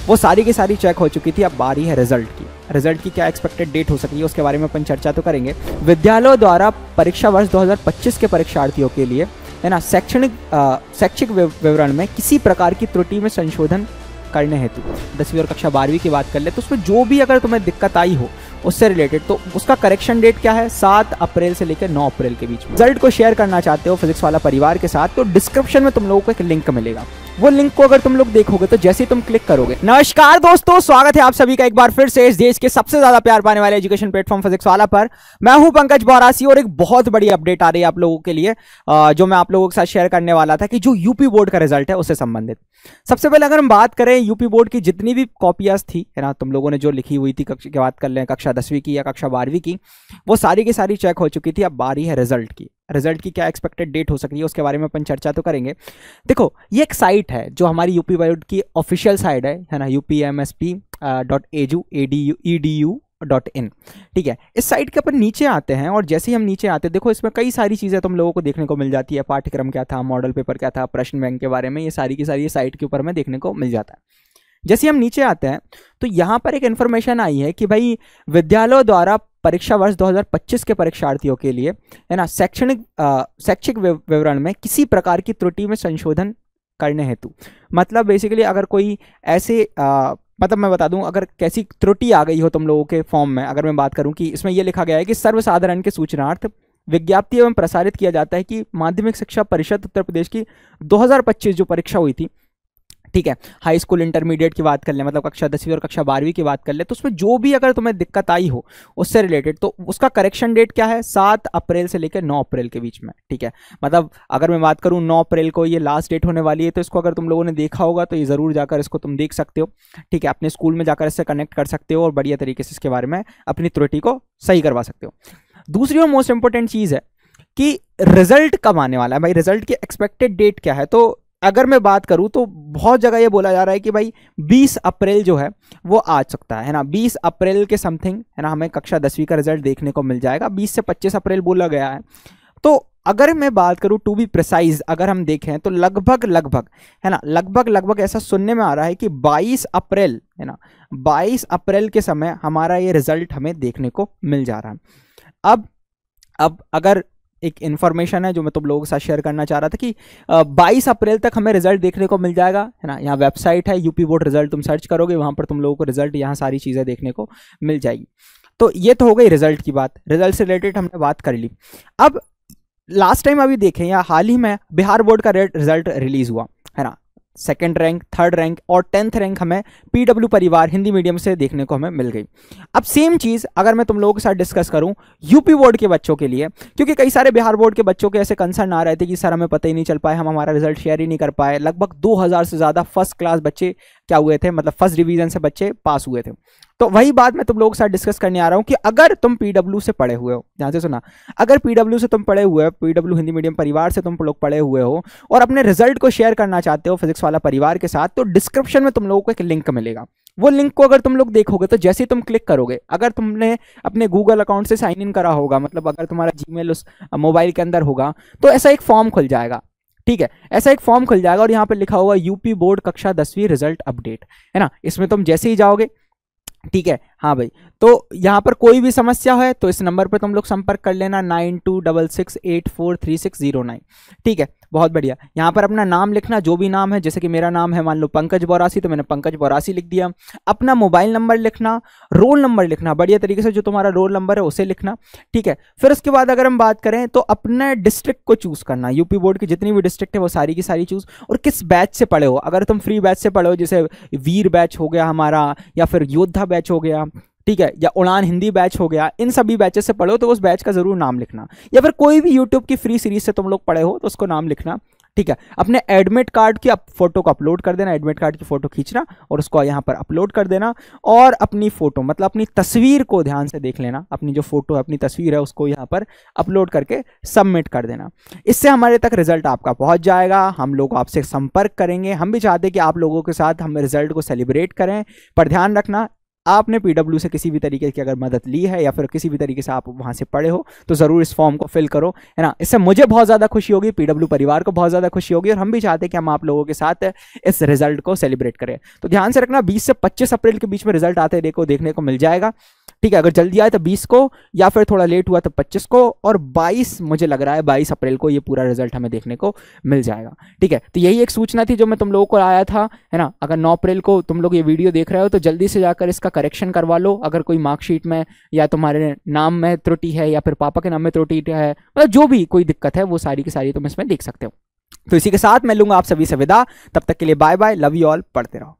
वो सारी की सारी चेक हो चुकी थी। अब बारी है रिजल्ट की। रिजल्ट की क्या एक्सपेक्टेड डेट हो सकती है उसके बारे में अपन चर्चा तो करेंगे। विद्यालयों द्वारा परीक्षा वर्ष 2025 के परीक्षार्थियों के लिए है ना शैक्षिक विवरण में किसी प्रकार की त्रुटि में संशोधन करने हेतु 10वीं और कक्षा 12वीं की बात कर ले तो उसमें जो भी अगर तुम्हें दिक्कत आई हो उससे रिलेटेड तो उसका करेक्शन डेट क्या है 7 अप्रैल से लेकर 9 अप्रैल के बीच में। रिजल्ट को शेयर करना चाहते हो फिजिक्स वाला परिवार के साथ तो डिस्क्रिप्शन में तुम लोगों को एक लिंक मिलेगा। वो लिंक को अगर तुम लोग देखोगे तो जैसे ही तुम क्लिक करोगे। नमस्कार दोस्तों, स्वागत है आप सभी का एक बार फिर से इस देश के सबसे ज्यादा प्यार पाने वाले एजुकेशन प्लेटफॉर्म फिजिक्स वाला पर। मैं हूं पंकज बोरासी और एक बहुत बड़ी अपडेट आ रही है आप लोगों के लिए जो मैं आप लोगों के साथ शेयर करने वाला था कि जो यूपी बोर्ड का रिजल्ट है उससे संबंधित। सबसे पहले अगर हम बात करें यूपी बोर्ड की जितनी भी कॉपियाज थी है ना, तुम लोगों ने जो लिखी हुई थी की बात कर लें कक्षा 10वीं की या कक्षा 12वीं की, वो सारी की सारी चेक हो चुकी थी। अब बारी है रिजल्ट की। रिजल्ट की क्या एक्सपेक्टेड डेट हो सकती है उसके बारे में अपन चर्चा तो करेंगे। देखो, ये एक साइट है जो हमारी यूपी बोर्ड की ऑफिशियल साइट है ना, upmsp.edu.in। ठीक है, इस साइट के अपन नीचे आते हैं और जैसे ही हम नीचे आते हैं देखो इसमें कई सारी चीज़ें तुम लोगों को देखने को मिल जाती है। पाठ्यक्रम क्या था, मॉडल पेपर क्या था, प्रश्न बैंक के बारे में, ये सारी की सारी साइट के ऊपर में देखने को मिल जाता है। जैसे हम नीचे आते हैं तो यहाँ पर एक इन्फॉर्मेशन आई है कि भाई विद्यालयों द्वारा परीक्षा वर्ष 2025 के परीक्षार्थियों के लिए है ना शैक्षिक विवरण में किसी प्रकार की त्रुटि में संशोधन करने हेतु, मतलब बेसिकली अगर कोई ऐसे मतलब मैं बता दूं अगर कैसी त्रुटि आ गई हो तुम लोगों के फॉर्म में, अगर मैं बात करूं कि इसमें यह लिखा गया है कि सर्वसाधारण के सूचनार्थ विज्ञप्ति एवं प्रसारित किया जाता है कि माध्यमिक शिक्षा परिषद उत्तर प्रदेश की 2025 जो परीक्षा हुई थी, ठीक है, हाई स्कूल इंटरमीडिएट की बात कर ले, मतलब कक्षा 10वीं और कक्षा 12वीं की बात कर ले तो उसमें जो भी अगर तुम्हें दिक्कत आई हो उससे रिलेटेड तो उसका करेक्शन डेट क्या है 7 अप्रैल से लेकर 9 अप्रैल के बीच में। ठीक है, मतलब अगर मैं बात करूं 9 अप्रैल को ये लास्ट डेट होने वाली है तो इसको अगर तुम लोगों ने देखा होगा तो ये ज़रूर जाकर इसको तुम देख सकते हो। ठीक है, अपने स्कूल में जाकर इससे कनेक्ट कर सकते हो और बढ़िया तरीके से इसके बारे में अपनी त्रुटि को सही करवा सकते हो। दूसरी और मोस्ट इंपॉर्टेंट चीज़ है कि रिजल्ट कब आने वाला है। भाई रिजल्ट की एक्सपेक्टेड डेट क्या है, तो अगर मैं बात करूं तो बहुत जगह ये बोला जा रहा है कि भाई 20 अप्रैल जो है वो आ सकता है ना, 20 अप्रैल के समथिंग है ना हमें कक्षा 10वीं का रिजल्ट देखने को मिल जाएगा। 20 से 25 अप्रैल बोला गया है। तो अगर मैं बात करूं टू बी प्रिसाइज, अगर हम देखें तो लगभग ऐसा सुनने में आ रहा है कि 22 अप्रैल है ना, 22 अप्रैल के समय हमारा ये रिजल्ट हमें देखने को मिल जा रहा है। अब अगर एक इन्फॉर्मेशन है जो मैं तुम लोगों के साथ शेयर करना चाह रहा था कि 22 अप्रैल तक हमें रिजल्ट देखने को मिल जाएगा है ना। यहाँ वेबसाइट है यूपी बोर्ड रिजल्ट, तुम सर्च करोगे वहाँ पर तुम लोगों को रिजल्ट यहाँ सारी चीज़ें देखने को मिल जाएगी। तो ये तो हो गई रिजल्ट की बात, रिजल्ट से रिलेटेड हमने बात कर ली। अब लास्ट टाइम अभी देखें या हाल ही में बिहार बोर्ड का रिजल्ट रिलीज हुआ है ना, 2nd रैंक, 3rd रैंक और 10th रैंक हमें पीडब्ल्यू परिवार हिंदी मीडियम से देखने को हमें मिल गई। अब सेम चीज़ अगर मैं तुम लोगों के साथ डिस्कस करूं यूपी बोर्ड के बच्चों के लिए, क्योंकि कई सारे बिहार बोर्ड के बच्चों के ऐसे कंसर्न आ रहे थे कि सर हमें पता ही नहीं चल पाए, हम हमारा रिजल्ट शेयर ही नहीं कर पाए। लगभग 2000 से ज़्यादा फर्स्ट क्लास बच्चे क्या हुए थे, मतलब फर्स्ट डिवीजन से बच्चे पास हुए थे। तो वही बात मैं तुम लोगों के साथ डिस्कस करने आ रहा हूं कि अगर तुम पीडब्ल्यू से पढ़े हुए हो, ध्यान से सुना, अगर पीडब्ल्यू से तुम पढ़े हुए हो, पीडब्ल्यू हिंदी मीडियम परिवार से तुम लोग पढ़े हुए हो और अपने रिजल्ट को शेयर करना चाहते हो फिजिक्स वाला परिवार के साथ, तो डिस्क्रिप्शन में तुम लोगों को एक लिंक मिलेगा। वो लिंक को अगर तुम लोग देखोगे तो जैसे ही तुम क्लिक करोगे, अगर तुमने अपने गूगल अकाउंट से साइन इन करा होगा, मतलब अगर तुम्हारा जीमेल उस मोबाइल के अंदर होगा तो ऐसा एक फॉर्म खुल जाएगा। ठीक है, ऐसा एक फॉर्म खुल जाएगा और यहाँ पे लिखा होगा यूपी बोर्ड कक्षा 10वीं रिजल्ट अपडेट है ना। इसमें तुम जैसे ही जाओगे, ठीक है, हाँ भाई, तो यहाँ पर कोई भी समस्या है तो इस नंबर पर तुम लोग संपर्क कर लेना 9266843609। ठीक है, बहुत बढ़िया। यहाँ पर अपना नाम लिखना, जो भी नाम है, जैसे कि मेरा नाम है मान लो पंकज बोरासी तो मैंने पंकज बोरासी लिख दिया। अपना मोबाइल नंबर लिखना, रोल नंबर लिखना, बढ़िया तरीके से जो तुम्हारा रोल नंबर है उसे लिखना। ठीक है, फिर उसके बाद अगर हम बात करें तो अपने डिस्ट्रिक्ट को चूज करना, यूपी बोर्ड की जितनी भी डिस्ट्रिक्ट है वो सारी की सारी चूज, और किस बैच से पढ़े हो। अगर तुम फ्री बैच से पढ़े हो, जैसे वीर बैच हो गया हमारा, या फिर योद्धा बैच हो गया, ठीक है, या उड़ान हिंदी बैच हो गया, इन सभी बैचेस से पढ़ो तो उस बैच का जरूर नाम लिखना। या फिर कोई भी यूट्यूब की फ्री सीरीज से तुम लोग पढ़े हो तो उसको नाम लिखना। ठीक है, अपने एडमिट कार्ड की फोटो को अपलोड कर देना, एडमिट कार्ड की फोटो खींचना और उसको यहाँ पर अपलोड कर देना, और अपनी फोटो मतलब अपनी तस्वीर को ध्यान से देख लेना, अपनी जो फोटो है, अपनी तस्वीर है, उसको यहाँ पर अपलोड करके सबमिट कर देना। इससे हमारे तक रिजल्ट आपका पहुँच जाएगा, हम लोग आपसे संपर्क करेंगे। हम भी चाहते हैं कि आप लोगों के साथ हम रिजल्ट को सेलिब्रेट करें, पर ध्यान रखना आपने पीडब्ल्यू से किसी भी तरीके की अगर मदद ली है या फिर किसी भी तरीके से आप वहाँ से पढ़े हो तो ज़रूर इस फॉर्म को फिल करो, है ना। इससे मुझे बहुत ज़्यादा खुशी होगी, पीडब्ल्यू परिवार को बहुत ज़्यादा खुशी होगी, और हम भी चाहते हैं कि हम आप लोगों के साथ इस रिजल्ट को सेलिब्रेट करें। तो ध्यान से रखना, 20 से 25 अप्रैल के बीच में रिजल्ट आते देखने को मिल जाएगा, ठीक है। अगर जल्दी आए तो 20 को, या फिर थोड़ा लेट हुआ तो 25 को, और 22 मुझे लग रहा है 22 अप्रैल को ये पूरा रिजल्ट हमें देखने को मिल जाएगा, ठीक है। तो यही एक सूचना थी जो मैं तुम लोगों को आया था, है ना। अगर 9 अप्रैल को तुम लोग ये वीडियो देख रहे हो तो जल्दी से जाकर इसका करेक्शन करवा लो। अगर कोई मार्कशीट में या तुम्हारे नाम में त्रुटि है या फिर पापा के नाम में त्रुटि है, मतलब जो भी कोई दिक्कत है वो सारी की सारी तुम इसमें देख सकते हो। तो इसी के साथ मैं लूंगा आप सभी से विदा, तब तक के लिए bye bye, love you all, पढ़ते रहो।